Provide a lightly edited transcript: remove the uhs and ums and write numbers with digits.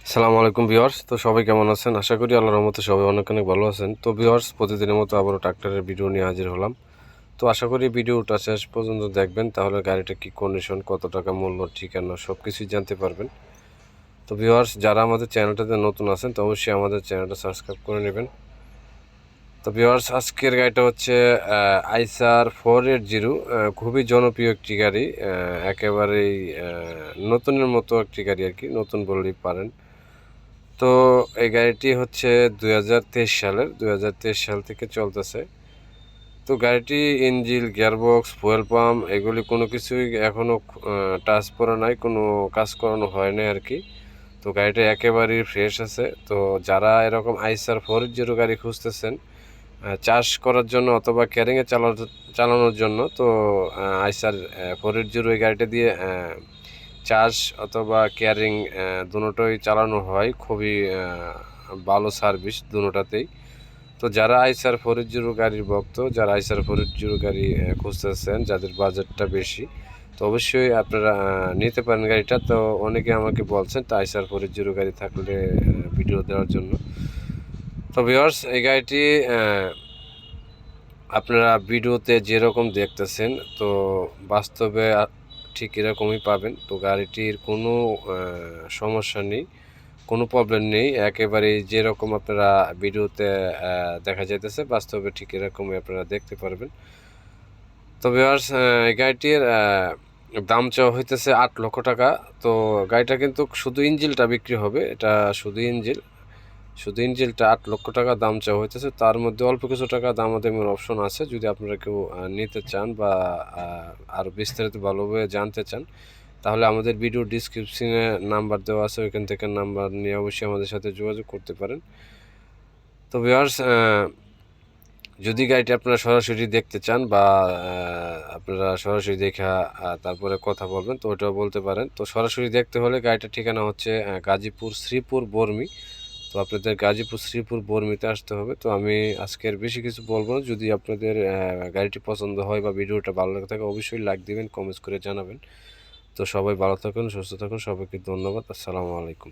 আসসালামু আলাইকুম ভিউয়ার্স। তো সবাই কেমন আছেন? আশা করি আল্লাহর রহমতে সবাই অনেক অনেক ভালো আছেন। তো ভিউয়ার্স, প্রতিদিনের মতো আবারও ট্রাক্টরের ভিডিও নিয়ে হাজির হলাম। তো আশা করি ভিডিওটা শেষ পর্যন্ত দেখবেন, তাহলে গাড়িটা কি কন্ডিশন, কত টাকা মূল্য, ঠিকানা সব কিছুই জানতে পারবেন। তো ভিউয়ার্স, যারা আমাদের চ্যানেলটাতে নতুন আছেন তো অবশ্যই আমাদের চ্যানেলটা সাবস্ক্রাইব করে নেবেন। তো ভিউয়ার্স, আজকের গাড়িটা হচ্ছে আইসার 480। খুবই জনপ্রিয় একটি গাড়ি, একেবারেই নতুনের মতো একটি গাড়ি আর কি, নতুন বললেই পারেন। তো এই গাড়িটি হচ্ছে 2023 সাল থেকে চলতেছে। তো গাড়িটি ইঞ্জিন, গিয়ারবক্স, ফুয়েল পাম্প এগুলি কোনো কিছুই এখনও টাচ করা নাই, কোনো কাজ করানো হয় নাই আর কি। তো গাড়িটা একেবারেই ফ্রেশ আছে। তো যারা এরকম আইসার 480 গাড়ি খুঁজতেছেন চাষ করার জন্য অথবা ক্যারিংয়ে চালানোর জন্য, তো আইসার 480 এই গাড়িটা দিয়ে চাষ অথবা ক্যারিং দুটোই চালানো হয়। খুবই ভালো সার্ভিস দুটোটাতেই। তো যারা আইসার 480 গাড়ির ভক্ত, যারা আইসার 480 গাড়ি খুঁজতেছেন, যাদের বাজেটটা বেশি, তো অবশ্যই আপনারা নিতে পারেন গাড়িটা। তো অনেকে আমাকে বলছেন তো আইসার 480 গাড়ি থাকলে ভিডিও দেওয়ার জন্য। তো ভিউয়ার্স, এই গাড়িটি আপনারা ভিডিওতে যেরকম দেখতেছেন তো বাস্তবে ঠিক এরকমই পাবেন। তো গাড়িটির কোনো সমস্যা নেই, কোনো প্রবলেম নেই, একেবারেই যেরকম আপনারা ভিডিওতে দেখা যাইতেছে বাস্তবে ঠিক এরকমই আপনারা দেখতে পারবেন। তো ভিউয়ার্স, এই গাড়িটির দাম চাওয়া হইতেছে 8 লক্ষ টাকা। তো গাড়িটা কিন্তু শুধু ইঞ্জিনটা বিক্রি হবে, এটা শুধু ইঞ্জিনটা 8 লক্ষ টাকা দাম চাওয়া হইতেছে। তার মধ্যে অল্প কিছু টাকা দামাদামির অপশন আছে, যদি আপনারা কেউ নিতে চান বা আরও বিস্তারিত ভালোভাবে জানতে চান, তাহলে আমাদের ভিডিও ডিসক্রিপশনে নাম্বার দেওয়া আছে, ওইখান থেকে নাম্বার নিয়ে অবশ্যই আমাদের সাথে যোগাযোগ করতে পারেন। তো ভিউয়ার্স, যদি গাড়িটি আপনারা সরাসরি দেখতে চান বা আপনারা সরাসরি দেখা তারপরে কথা বলবেন, তো ওটাও বলতে পারেন। তো সরাসরি দেখতে হলে গাড়িটার ঠিকানা হচ্ছে গাজীপুর শ্রীপুর বর্মি। তো আপনাদের গাজীপুর শ্রীপুর বর্মিতে আসতে হবে। তো আমি আজকের বেশি কিছু বলবো না। যদি আপনাদের গাড়িটি পছন্দ হয় বা ভিডিওটা ভালো লাগে থাকে, অবশ্যই লাইক দিবেন, কমেন্টস করে জানাবেন। তো সবাই ভালো থাকুন, সুস্থ থাকুন, সবাইকে ধন্যবাদ। আসসালামু আলাইকুম।